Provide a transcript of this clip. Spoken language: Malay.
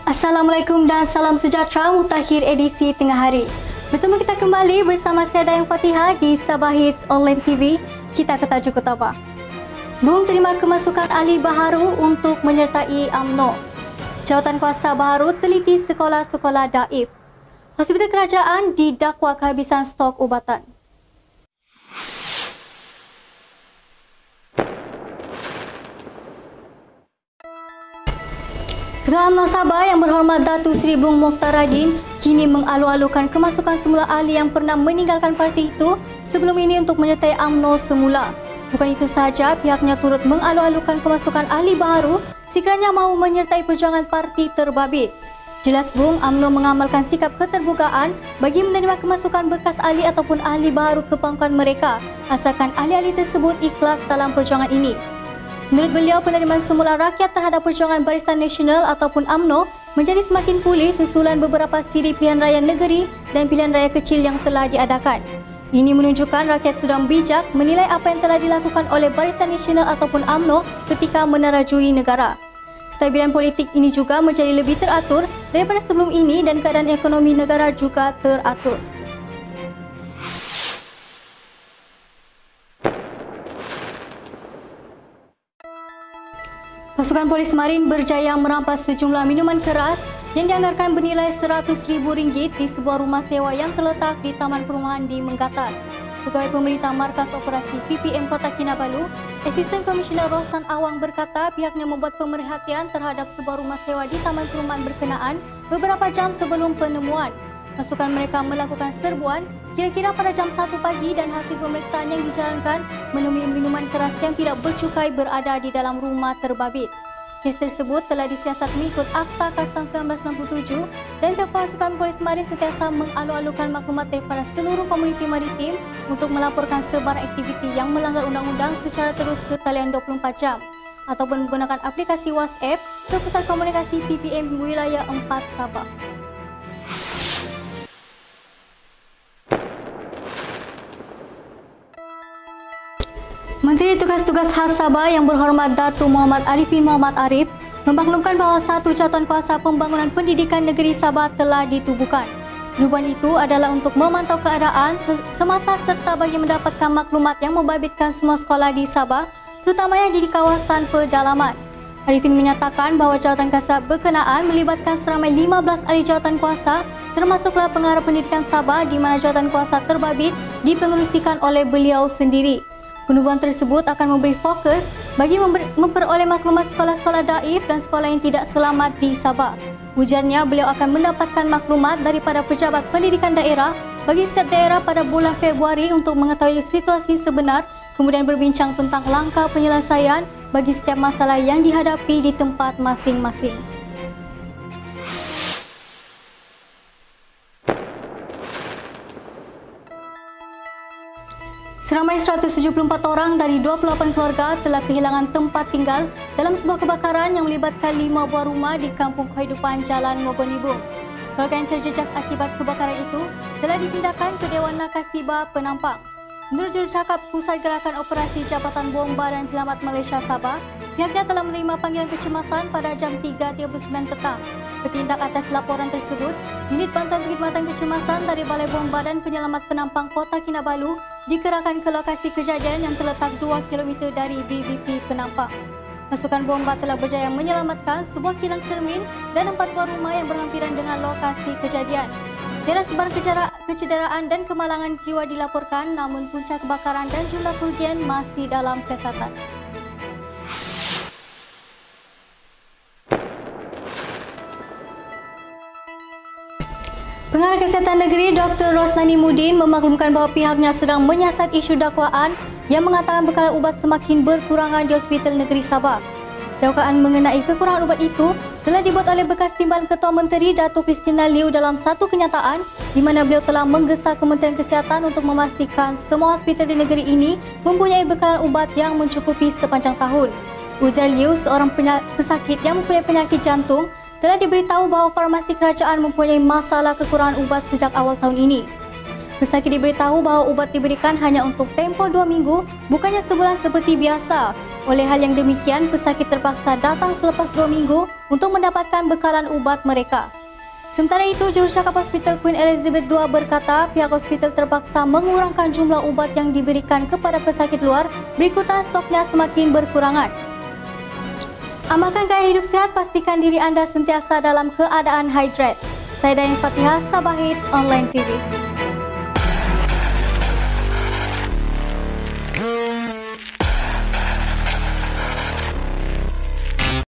Assalamualaikum dan salam sejahtera mutakhir edisi tengah hari. Bertemu kita kembali bersama saya Dayang Fatihah di Sabah Hits Online TV. Kita ke tajuk utama. Bung terima kemasukan ahli baharu untuk menyertai UMNO. Jawatan kuasa baharu teliti sekolah-sekolah daif. Hospital kerajaan didakwa kehabisan stok ubatan. Ketua UMNO Sabah yang berhormat Datuk Seri Bung Mokhtar Radin kini mengalu-alukan kemasukan semula ahli yang pernah meninggalkan parti itu sebelum ini untuk menyertai UMNO semula. Bukan itu sahaja, pihaknya turut mengalu-alukan kemasukan ahli baharu sekiranya mahu menyertai perjuangan parti terbabit. Jelas Bung, UMNO mengamalkan sikap keterbukaan bagi menerima kemasukan bekas ahli ataupun ahli baharu ke pangkuan mereka asalkan ahli-ahli tersebut ikhlas dalam perjuangan ini. Menurut beliau, penerimaan semula rakyat terhadap perjuangan Barisan Nasional ataupun UMNO menjadi semakin pulih susulan beberapa siri pilihan raya negeri dan pilihan raya kecil yang telah diadakan. Ini menunjukkan rakyat sudah bijak menilai apa yang telah dilakukan oleh Barisan Nasional ataupun UMNO ketika menerajui negara. Kestabilan politik ini juga menjadi lebih teratur daripada sebelum ini dan keadaan ekonomi negara juga teratur. Pasukan Polis Marin berjaya merampas sejumlah minuman keras yang dianggarkan bernilai RM100,000 di sebuah rumah sewa yang terletak di Taman Perumahan di Menggatal. Pegawai Pemerintah Markas Operasi PPM Kota Kinabalu, Asisten Komisioner Rohsan Awang berkata pihaknya membuat pemerhatian terhadap sebuah rumah sewa di Taman Perumahan berkenaan beberapa jam sebelum penemuan. Pasukan mereka melakukan serbuan kira-kira pada jam 1 pagi dan hasil pemeriksaan yang dijalankan menemui minuman keras yang tidak bercukai berada di dalam rumah terbabit. Kes tersebut telah disiasat mengikut Akta Kastam 1967 dan pihak pasukan Polis Marin sentiasa mengalu-alukan maklumat daripada seluruh komuniti maritim untuk melaporkan sebarang aktiviti yang melanggar undang-undang secara terus ke talian 24 jam ataupun menggunakan aplikasi WhatsApp ke Pusat Komunikasi PPM Wilayah 4 Sabah. Menteri Tugas-Tugas Khas Sabah yang berhormat Datuk Muhammad Arifin Muhammad Arif memaklumkan bahawa satu jawatan kuasa pembangunan pendidikan negeri Sabah telah ditubuhkan. Perubahan itu adalah untuk memantau keadaan semasa serta bagi mendapatkan maklumat yang membabitkan semua sekolah di Sabah, terutama yang di kawasan pedalaman. Arifin menyatakan bahawa jawatan kuasa berkenaan melibatkan seramai 15 ahli jawatan kuasa termasuklah pengarah pendidikan Sabah di mana jawatan kuasa terbabit dipengerusikan oleh beliau sendiri. Penubuhan tersebut akan memberi fokus bagi memperoleh maklumat sekolah-sekolah daif dan sekolah yang tidak selamat di Sabah. Ujarnya, beliau akan mendapatkan maklumat daripada pejabat pendidikan daerah bagi setiap daerah pada bulan Februari untuk mengetahui situasi sebenar, kemudian berbincang tentang langkah penyelesaian bagi setiap masalah yang dihadapi di tempat masing-masing. Seramai 174 orang dari 28 keluarga telah kehilangan tempat tinggal dalam sebuah kebakaran yang melibatkan 5 buah rumah di Kampung Kehidupan Jalan Mogonibung. Keluarga yang terjejas akibat kebakaran itu telah dipindahkan ke Dewan Nakasiba Penampang. Menurut jurucakap Pusat Gerakan Operasi Jabatan Bomba dan Penyelamat Malaysia Sabah, pihaknya telah menerima panggilan kecemasan pada jam 3.39 petang. Bertindak atas laporan tersebut, unit bantuan perkhidmatan kecemasan dari Balai Bomba dan Penyelamat Penampang Kota Kinabalu dikerahkan ke lokasi kejadian yang terletak 2 km dari BBP Penampang. Pasukan bomba telah berjaya menyelamatkan sebuah kilang cermin dan 4 buah rumah yang berhampiran dengan lokasi kejadian. Tiada sebarang kecederaan dan kemalangan jiwa dilaporkan, namun punca kebakaran dan jumlah kerugian masih dalam siasatan. Pengarah Kesihatan Negeri Dr. Rosnani Mudin memaklumkan bahawa pihaknya sedang menyiasat isu dakwaan yang mengatakan bekalan ubat semakin berkurangan di Hospital Negeri Sabah. Dakwaan mengenai kekurangan ubat itu telah dibuat oleh bekas Timbalan Ketua Menteri Datuk Christina Liu dalam satu kenyataan di mana beliau telah menggesa Kementerian Kesihatan untuk memastikan semua hospital di negeri ini mempunyai bekalan ubat yang mencukupi sepanjang tahun. Ujar Liu, seorang pesakit yang mempunyai penyakit jantung telah diberitahu bahawa farmasi kerajaan mempunyai masalah kekurangan ubat sejak awal tahun ini. Pesakit diberitahu bahawa ubat diberikan hanya untuk tempoh 2 minggu, bukannya sebulan seperti biasa. Oleh hal yang demikian, pesakit terpaksa datang selepas 2 minggu untuk mendapatkan bekalan ubat mereka. Sementara itu, jurucakap Hospital Queen Elizabeth II berkata pihak hospital terpaksa mengurangkan jumlah ubat yang diberikan kepada pesakit luar berikutan stoknya semakin berkurangan. Amalkan gaya hidup sehat, pastikan diri anda sentiasa dalam keadaan hydrate. Saya Dain Fatihah, Sabah Hits Online TV.